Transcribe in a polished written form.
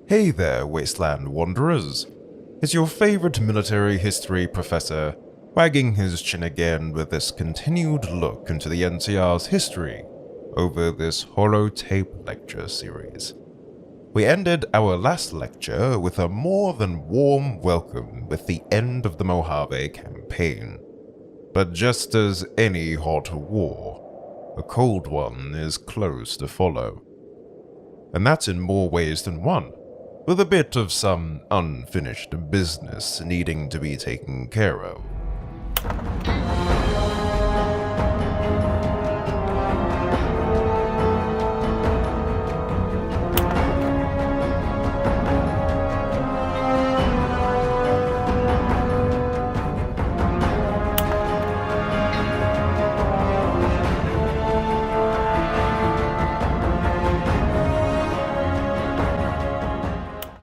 Hey there, Wasteland Wanderers. It's your favorite military history professor, wagging his chin again with this continued look into the NCR's history over this holotape lecture series. We ended our last lecture with a more than warm welcome with the end of the Mojave campaign. But just as any hot war, a cold one is close to follow. And that's in more ways than one, with a bit of some unfinished business needing to be taken care of.